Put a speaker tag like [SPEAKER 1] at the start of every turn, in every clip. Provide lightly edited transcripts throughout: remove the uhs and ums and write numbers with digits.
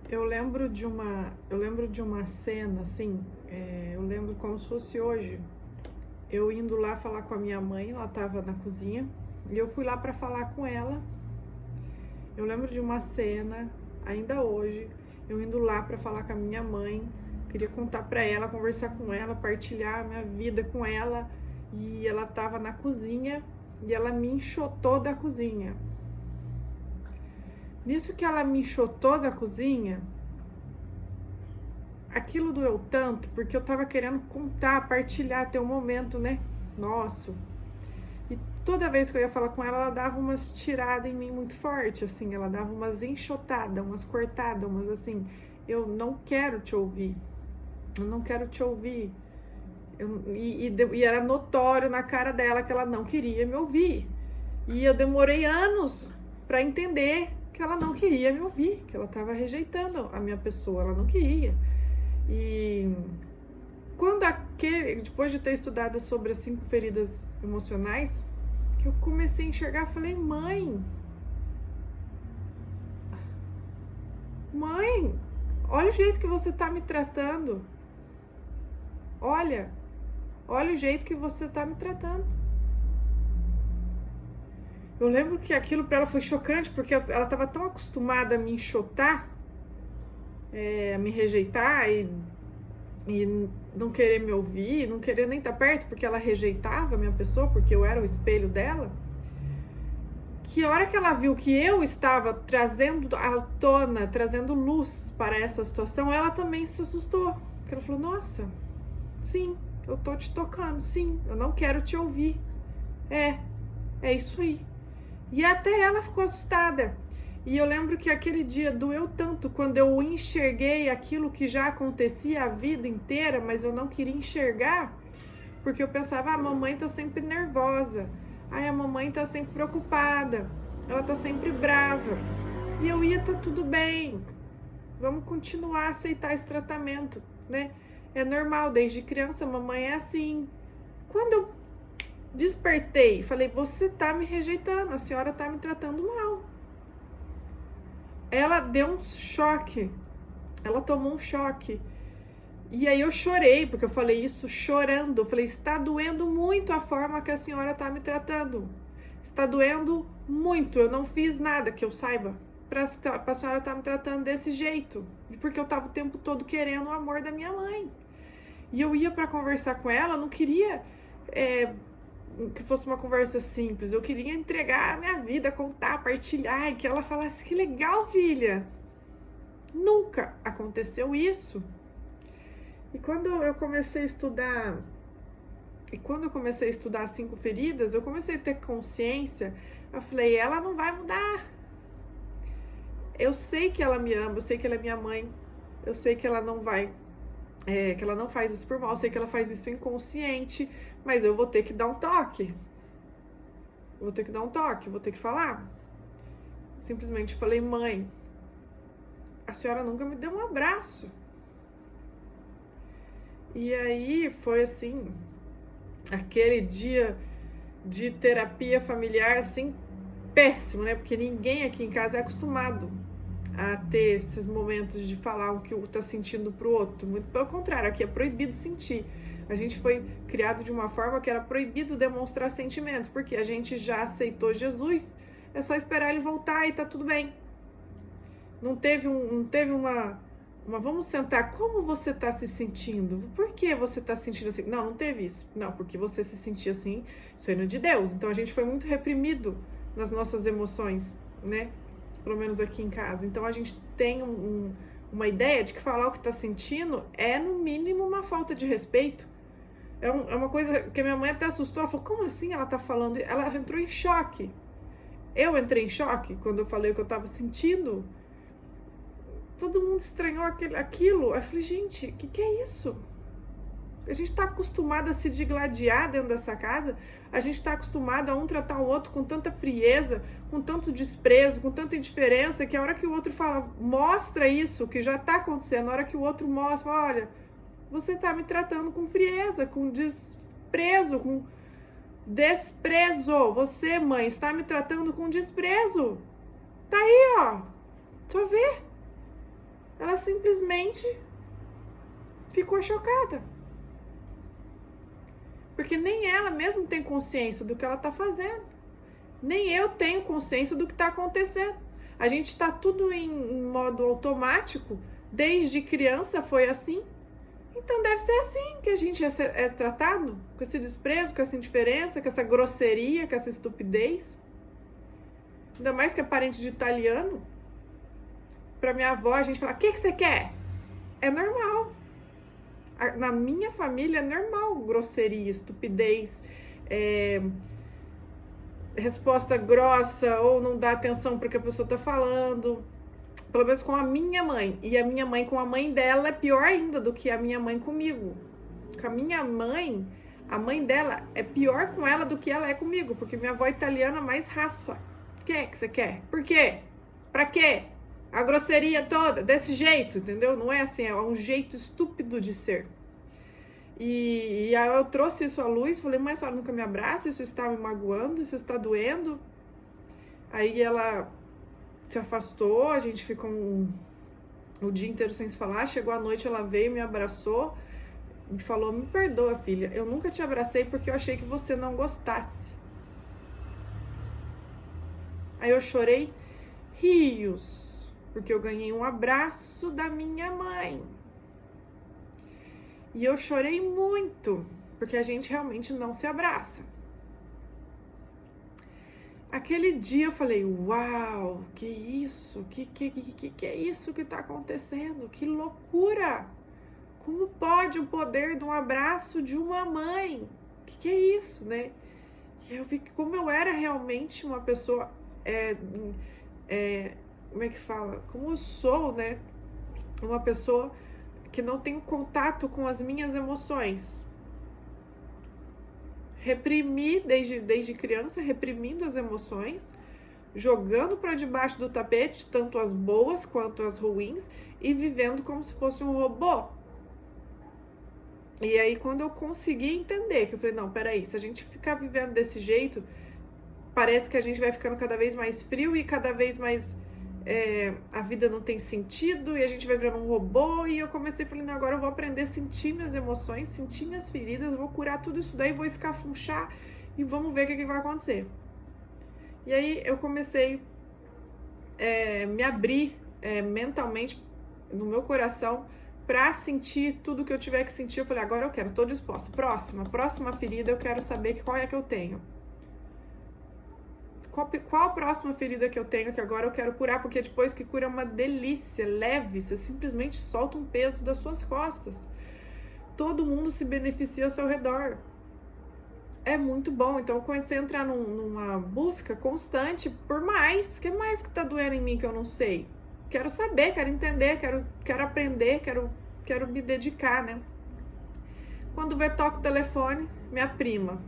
[SPEAKER 1] Eu lembro de uma cena, assim, eu lembro como se fosse hoje. Eu indo lá falar com a minha mãe, ela estava na cozinha, e eu fui lá para falar com ela. Eu lembro de uma cena, ainda hoje, eu indo lá para falar com a minha mãe, queria contar para ela, conversar com ela, partilhar a minha vida com ela, e ela estava na cozinha e ela me enxotou da cozinha. Nisso que ela me enxotou da cozinha, aquilo doeu tanto, porque eu tava querendo contar, partilhar, ter um momento, né, nosso. E toda vez que eu ia falar com ela dava umas tiradas em mim muito forte, assim, ela dava umas enxotadas, umas cortadas, umas assim, eu não quero te ouvir, eu não quero te ouvir. E era notório na cara dela que ela não queria me ouvir. E eu demorei anos para entender que ela não queria me ouvir, que ela estava rejeitando a minha pessoa, ela não queria. E depois de ter estudado sobre as 5 feridas emocionais, que eu comecei a enxergar, falei, mãe, olha o jeito que você tá me tratando. Olha o jeito que você tá me tratando. Eu lembro que aquilo para ela foi chocante, porque ela estava tão acostumada a me enxotar, a me rejeitar e não querer me ouvir, não querer nem estar perto, porque ela rejeitava a minha pessoa, porque eu era o espelho dela, que a hora que ela viu que eu estava trazendo à tona, trazendo luz para essa situação, ela também se assustou. Ela falou, nossa, sim, eu tô te tocando, sim, eu não quero te ouvir. É isso aí. E até ela ficou assustada. E eu lembro que aquele dia doeu tanto quando eu enxerguei aquilo que já acontecia a vida inteira, mas eu não queria enxergar, porque eu pensava, a mamãe tá sempre nervosa, a mamãe tá sempre preocupada, ela tá sempre brava. E eu ia, tá tudo bem, vamos continuar a aceitar esse tratamento, né? É normal, desde criança a mamãe é assim. Quando eu despertei, falei, você tá me rejeitando, a senhora tá me tratando mal. Ela deu um choque, ela tomou um choque. E aí eu chorei, porque eu falei isso chorando. Eu falei, está doendo muito a forma que a senhora está me tratando. Está doendo muito, eu não fiz nada que eu saiba para a senhora estar me tratando desse jeito. Porque eu estava o tempo todo querendo o amor da minha mãe. E eu ia para conversar com ela, eu não queria que fosse uma conversa simples. Eu queria entregar a minha vida, contar, partilhar, e que ela falasse, que legal, filha. Nunca aconteceu isso. E quando eu comecei a estudar as 5 feridas, eu comecei a ter consciência. Eu falei, ela não vai mudar. Eu sei que ela me ama, eu sei que ela é minha mãe, eu sei que ela não vai, que ela não faz isso por mal, eu sei que ela faz isso inconsciente, mas eu vou ter que dar um toque. Vou ter que falar. Simplesmente falei, mãe, a senhora nunca me deu um abraço. E aí foi assim, aquele dia de terapia familiar, assim, péssimo, né? Porque ninguém aqui em casa é acostumado a ter esses momentos de falar o que o tá sentindo pro outro. Muito pelo contrário, aqui é proibido sentir. A gente foi criado de uma forma que era proibido demonstrar sentimentos, porque a gente já aceitou Jesus, é só esperar ele voltar e tá tudo bem. Não teve uma vamos sentar, como você está se sentindo? Por que você está se sentindo assim? Não teve isso. Não, porque você se sentia assim, isso é de Deus. Então a gente foi muito reprimido nas nossas emoções, né? Pelo menos aqui em casa. Então a gente tem uma ideia de que falar o que está sentindo é, no mínimo, uma falta de respeito. É uma coisa que a minha mãe até assustou. Ela falou, como assim ela está falando? Ela entrou em choque. Eu entrei em choque quando eu falei o que eu estava sentindo. Todo mundo estranhou aquilo. Eu falei, gente, o que é isso? A gente está acostumado a se digladiar dentro dessa casa. A gente está acostumado a um tratar o outro com tanta frieza, com tanto desprezo, com tanta indiferença, que a hora que o outro fala, mostra isso, que já está acontecendo, a hora que o outro mostra, olha, você está me tratando com frieza, com desprezo, com desprezo. Você, mãe, está me tratando com desprezo. Tá aí, ó. Só vê. Ela simplesmente ficou chocada. Porque nem ela mesma tem consciência do que ela está fazendo. Nem eu tenho consciência do que está acontecendo. A gente está tudo em modo automático. Desde criança foi assim. Então deve ser assim que a gente é tratado. Com esse desprezo, com essa indiferença, com essa grosseria, com essa estupidez. Ainda mais que é parente de italiano. Pra minha avó, a gente fala, o que você quer? É normal. Na minha família é normal grosseria, estupidez, resposta grossa ou não dar atenção para o que a pessoa está falando. Pelo menos com a minha mãe. E a minha mãe com a mãe dela é pior ainda do que a minha mãe comigo. Com a minha mãe, a mãe dela é pior com ela do que ela é comigo. Porque minha avó italiana mais raça. O que você quer? Por quê? Pra quê? A grosseria toda, desse jeito, entendeu? Não é assim, é um jeito estúpido de ser. E aí eu trouxe isso à luz, falei, mas a senhora nunca me abraça, isso está me magoando, isso está doendo. Aí ela se afastou, a gente ficou o dia inteiro sem se falar, chegou à noite, ela veio, me abraçou, me falou, me perdoa, filha, eu nunca te abracei porque eu achei que você não gostasse. Aí eu chorei rios, porque eu ganhei um abraço da minha mãe. E eu chorei muito, porque a gente realmente não se abraça. Aquele dia eu falei, uau, que isso? Que é isso que tá acontecendo? Que loucura! Como pode o poder de um abraço de uma mãe? Que é isso, né? E eu vi que como eu era realmente uma pessoa, como é que fala? Como eu sou, né? Uma pessoa que não tenho contato com as minhas emoções. Reprimi desde criança, reprimindo as emoções, jogando para debaixo do tapete, tanto as boas quanto as ruins, e vivendo como se fosse um robô. E aí, quando eu consegui entender, que eu falei, não, peraí, se a gente ficar vivendo desse jeito, parece que a gente vai ficando cada vez mais frio e cada vez mais... a vida não tem sentido e a gente vai virando um robô. E eu comecei falando, agora eu vou aprender a sentir minhas emoções, sentir minhas feridas, vou curar tudo isso daí, vou escafunchar e vamos ver o que vai acontecer. E aí eu comecei me abrir mentalmente no meu coração para sentir tudo que eu tiver que sentir. Eu falei, agora eu quero, tô disposta. Próxima ferida, eu quero saber qual é que eu tenho. Qual a próxima ferida que eu tenho que agora eu quero curar? Porque depois que cura é uma delícia, leve, você simplesmente solta um peso das suas costas. Todo mundo se beneficia ao seu redor. É muito bom. Então eu comecei a entrar numa busca constante por mais. O que mais que tá doendo em mim que eu não sei? Quero saber, quero entender, quero aprender, quero me dedicar, né? Quando vê, toca o telefone, minha prima.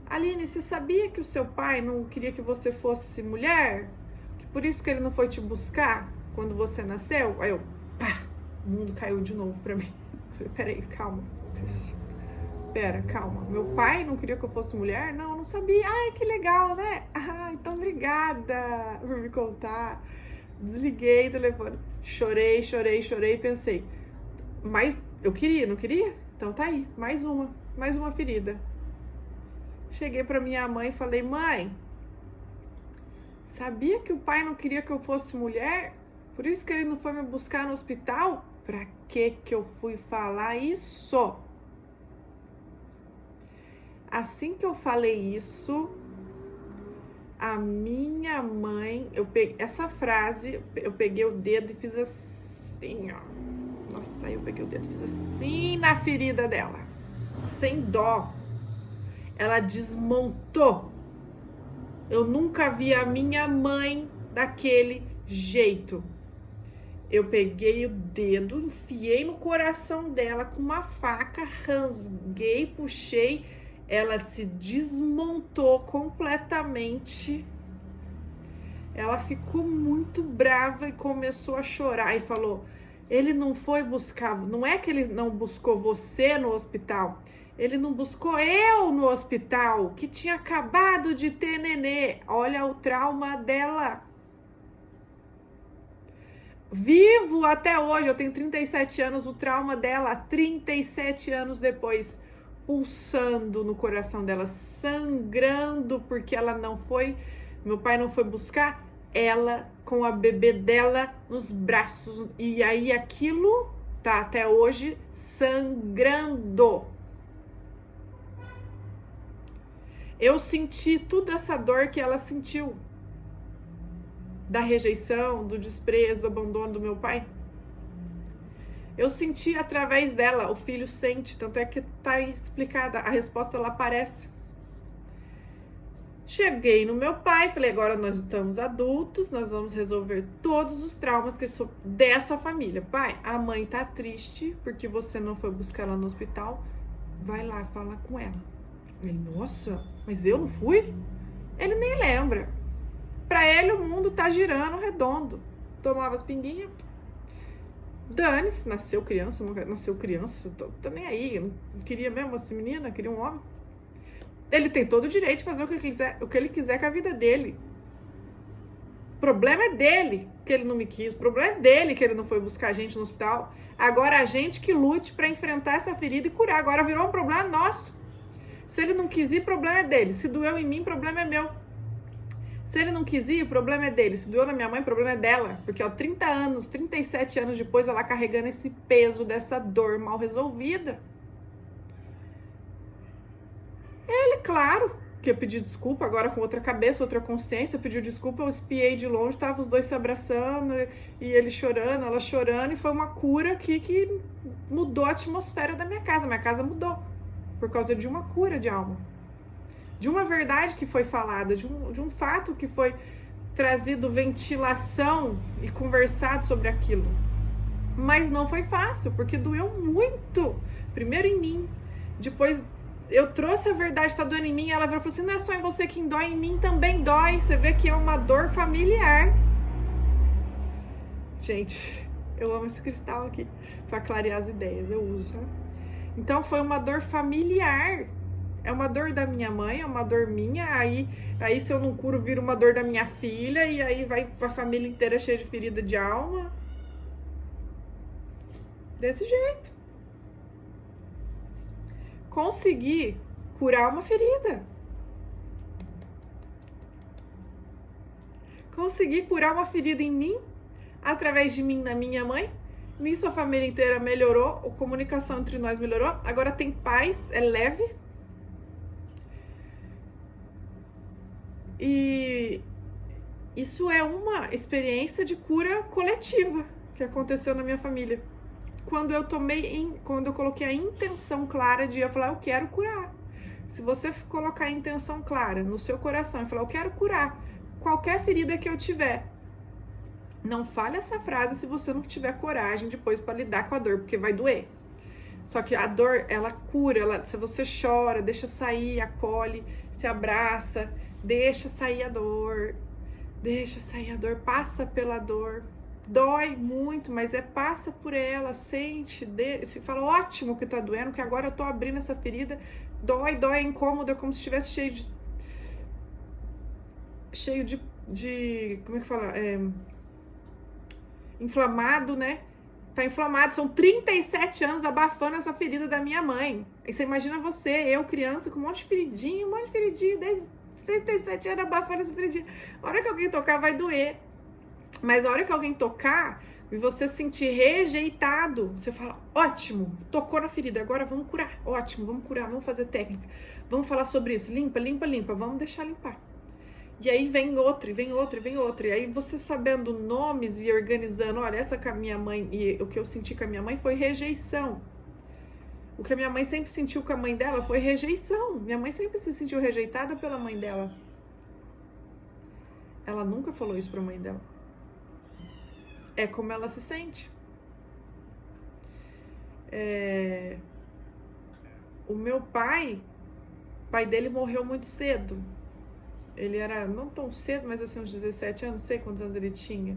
[SPEAKER 1] Aline, você sabia que o seu pai não queria que você fosse mulher? Que por isso que ele não foi te buscar quando você nasceu? Aí eu, pá, o mundo caiu de novo pra mim. Falei, peraí, calma. Calma. Meu pai não queria que eu fosse mulher? Não, eu não sabia. Ai, que legal, né? Ah, então obrigada por me contar. Desliguei o telefone. Chorei, pensei. Mas eu queria, não queria? Então tá aí, mais uma ferida. Cheguei pra minha mãe e falei, mãe, sabia que o pai não queria que eu fosse mulher? Por isso que ele não foi me buscar no hospital? Pra que eu fui falar isso? Assim que eu falei isso, a minha mãe, essa frase, eu peguei o dedo e fiz assim, ó. Nossa, aí eu peguei o dedo e fiz assim na ferida dela, sem dó. Ela desmontou. Eu nunca vi a minha mãe daquele jeito. Eu peguei o dedo, enfiei no coração dela com uma faca, rasguei, puxei. Ela se desmontou completamente. Ela ficou muito brava e começou a chorar e falou, ele não foi buscar, não é que ele não buscou você no hospital, ele não buscou eu no hospital, que tinha acabado de ter nenê. Olha o trauma dela. vivo até hoje. Eu tenho 37 anos, o trauma dela, 37 anos depois, pulsando no coração dela, sangrando, porque ela não foi, meu pai não foi buscar ela com a bebê dela nos braços. E aí aquilo tá até hoje sangrando. Eu senti toda essa dor que ela sentiu. Da rejeição, do desprezo, do abandono do meu pai. Eu senti através dela, o filho sente, tanto é que tá explicada, a resposta ela aparece. Cheguei no meu pai, falei, agora nós estamos adultos, nós vamos resolver todos os traumas que são dessa família. Pai, a mãe tá triste porque você não foi buscar ela no hospital, vai lá falar com ela. Ele, nossa, mas eu não fui? Ele nem lembra. Pra ele o mundo tá girando redondo. Tomava as pinguinhas. Dane-se, nasceu criança, não nasceu criança, tô nem aí. Eu não queria mesmo essa menina, queria um homem. Ele tem todo o direito de fazer o que ele quiser com a vida dele. O problema é dele que ele não me quis. O problema é dele que ele não foi buscar a gente no hospital. Agora a gente que lute pra enfrentar essa ferida e curar. Agora virou um problema nosso. Se ele não quis ir, problema é dele. Se doeu em mim, problema é meu. Se ele não quis ir, o problema é dele. Se doeu na minha mãe, o problema é dela. Porque, 30 anos, 37 anos depois, ela carregando esse peso dessa dor mal resolvida. Ele, claro, que ia pedir desculpa, agora com outra cabeça, outra consciência, pediu desculpa, eu espiei de longe, estavam os dois se abraçando, e ele chorando, ela chorando, e foi uma cura aqui que mudou a atmosfera da minha casa. Minha casa mudou, por causa de uma cura de alma. De uma verdade que foi falada, de um fato que foi trazido ventilação e conversado sobre aquilo. Mas não foi fácil, porque doeu muito. Primeiro em mim, depois eu trouxe a verdade, tá doendo em mim, ela falou assim, não é só em você que dói, em mim também dói. Você vê que é uma dor familiar. Gente, eu amo esse cristal aqui, para clarear as ideias, eu uso, né? Então foi uma dor familiar. É uma dor da minha mãe, é uma dor minha, aí se eu não curo, vira uma dor da minha filha, e aí vai a família inteira cheia de ferida de alma. Desse jeito. Consegui curar uma ferida. Consegui curar uma ferida em mim, através de mim, na minha mãe. Nisso a família inteira melhorou, a comunicação entre nós melhorou. Agora tem paz, é leve. E isso é uma experiência de cura coletiva que aconteceu na minha família. Quando eu coloquei a intenção clara de eu falar, eu quero curar. Se você colocar a intenção clara no seu coração e falar, eu quero curar qualquer ferida que eu tiver, não fale essa frase se você não tiver coragem depois para lidar com a dor, porque vai doer. Só que a dor, ela cura, se você chora, deixa sair, acolhe, se abraça, deixa sair a dor, passa pela dor, dói muito, mas passa por ela, sente, se fala, ótimo que tá doendo, que agora eu tô abrindo essa ferida, dói, é incômodo, é como se estivesse cheio de como é que fala, inflamado, né? Tá inflamado, são 37 anos abafando essa ferida da minha mãe. E você imagina eu criança, com um monte de feridinha, 37 anos abafando essa feridinha. A hora que alguém tocar vai doer. Mas a hora que alguém tocar e você se sentir rejeitado, você fala, ótimo, tocou na ferida, agora vamos curar. Ótimo, vamos curar, vamos fazer técnica. Vamos falar sobre isso, limpa, vamos deixar limpar. E aí vem outro, e vem outro. E aí você sabendo nomes e organizando, olha, essa com a minha mãe, e o que eu senti com a minha mãe foi rejeição. O que a minha mãe sempre sentiu com a mãe dela foi rejeição. Minha mãe sempre se sentiu rejeitada pela mãe dela. Ela nunca falou isso pra mãe dela. É como ela se sente. O meu pai dele morreu muito cedo. Ele era, não tão cedo, mas assim, uns 17 anos, não sei quantos anos ele tinha.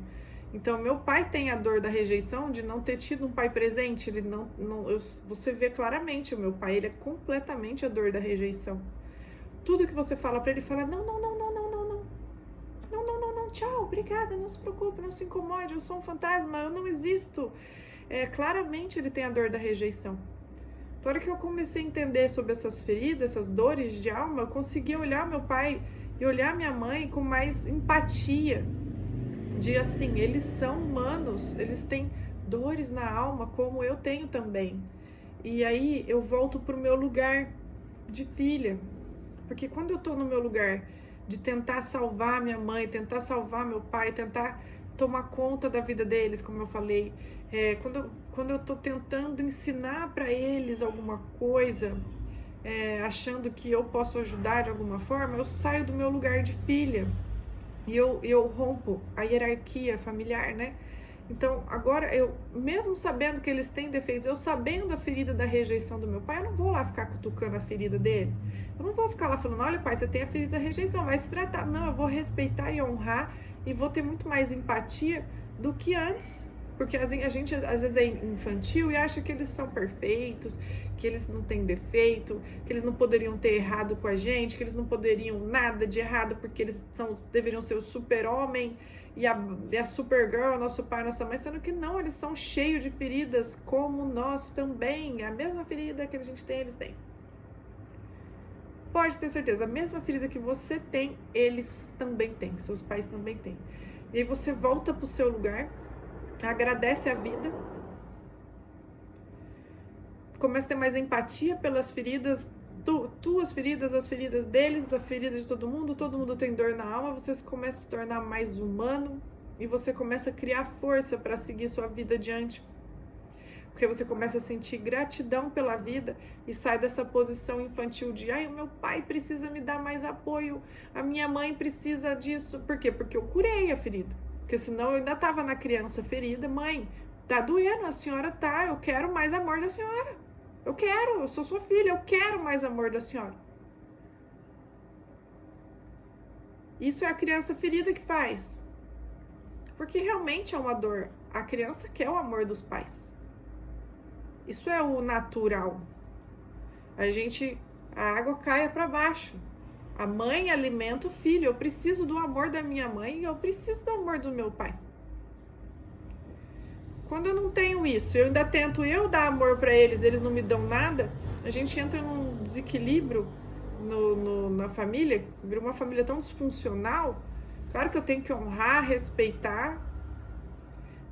[SPEAKER 1] Então, meu pai tem a dor da rejeição de não ter tido um pai presente. Ele você vê claramente o meu pai, ele é completamente a dor da rejeição. Tudo que você fala pra ele, fala, não, tchau, obrigada, não se preocupe, não se incomode, eu sou um fantasma, eu não existo. Claramente ele tem a dor da rejeição. Na hora que eu comecei a entender sobre essas feridas, essas dores de alma, eu consegui olhar meu pai e olhar minha mãe com mais empatia. De assim, eles são humanos, eles têm dores na alma como eu tenho também. E aí eu volto pro meu lugar de filha. Porque quando eu tô no meu lugar de tentar salvar minha mãe, tentar salvar meu pai, tentar tomar conta da vida deles, como eu falei, quando eu tô tentando ensinar para eles alguma coisa, achando que eu posso ajudar de alguma forma, eu saio do meu lugar de filha e eu rompo a hierarquia familiar, né? Então, agora, mesmo sabendo que eles têm defeitos, eu sabendo a ferida da rejeição do meu pai, eu não vou lá ficar cutucando a ferida dele. Eu não vou ficar lá falando, olha pai, você tem a ferida da rejeição, vai se tratar. Não, eu vou respeitar e honrar e vou ter muito mais empatia do que antes. Porque a gente às vezes é infantil e acha que eles são perfeitos, que eles não têm defeito, que eles não poderiam ter errado com a gente, que eles não poderiam nada de errado porque eles deveriam ser o super-homem e a Supergirl, nosso pai, nossa mãe, sendo que não, eles são cheios de feridas como nós também. A mesma ferida que a gente tem, eles têm. Pode ter certeza, a mesma ferida que você tem, eles também têm, seus pais também têm. E aí você volta pro seu lugar, agradece a vida, começa a ter mais empatia pelas feridas, tuas feridas, as feridas deles, a ferida de todo mundo tem dor na alma, você começa a se tornar mais humano e você começa a criar força para seguir sua vida adiante. Porque você começa a sentir gratidão pela vida e sai dessa posição infantil de ai, o meu pai precisa me dar mais apoio, a minha mãe precisa disso. Por quê? Porque eu curei a ferida. Porque senão eu ainda estava na criança ferida. Mãe, tá doendo, a senhora tá, eu quero mais amor da senhora. Eu sou sua filha, eu quero mais amor da senhora. Isso é a criança ferida que faz. Porque realmente é uma dor. A criança quer o amor dos pais. Isso é o natural. A água cai para baixo. A mãe alimenta o filho. Eu preciso do amor da minha mãe e eu preciso do amor do meu pai. Quando eu não tenho isso, eu ainda tento dar amor para eles, eles não me dão nada, a gente entra num desequilíbrio na família, vira uma família tão disfuncional. Claro que eu tenho que honrar, respeitar,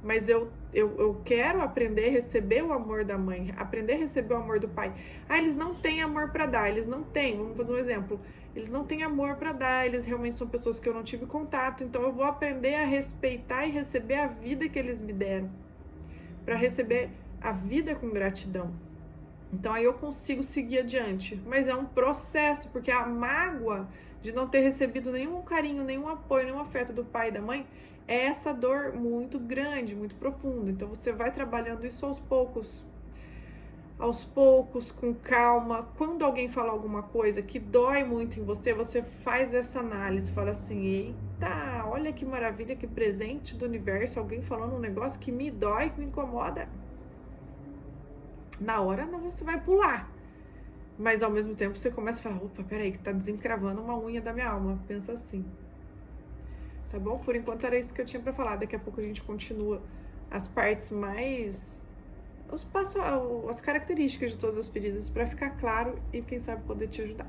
[SPEAKER 1] mas eu quero aprender a receber o amor da mãe, aprender a receber o amor do pai. Eles não têm amor para dar, eles não têm, vamos fazer um exemplo, eles não têm amor para dar, eles realmente são pessoas que eu não tive contato, então eu vou aprender a respeitar e receber a vida que eles me deram, para receber a vida com gratidão. Então aí eu consigo seguir adiante, mas é um processo, porque a mágoa de não ter recebido nenhum carinho, nenhum apoio, nenhum afeto do pai e da mãe, é essa dor muito grande, muito profunda. Então você vai trabalhando isso aos poucos, com calma. Quando alguém fala alguma coisa que dói muito em você, você faz essa análise, fala assim, eita, olha que maravilha, que presente do universo, alguém falando um negócio que me dói, que me incomoda. Na hora não, você vai pular, mas ao mesmo tempo você começa a falar, opa, peraí, que tá desencravando uma unha da minha alma, pensa assim. Tá bom? Por enquanto era isso que eu tinha pra falar. Daqui a pouco a gente continua as partes mais... as características de todas as feridas, pra ficar claro e quem sabe poder te ajudar.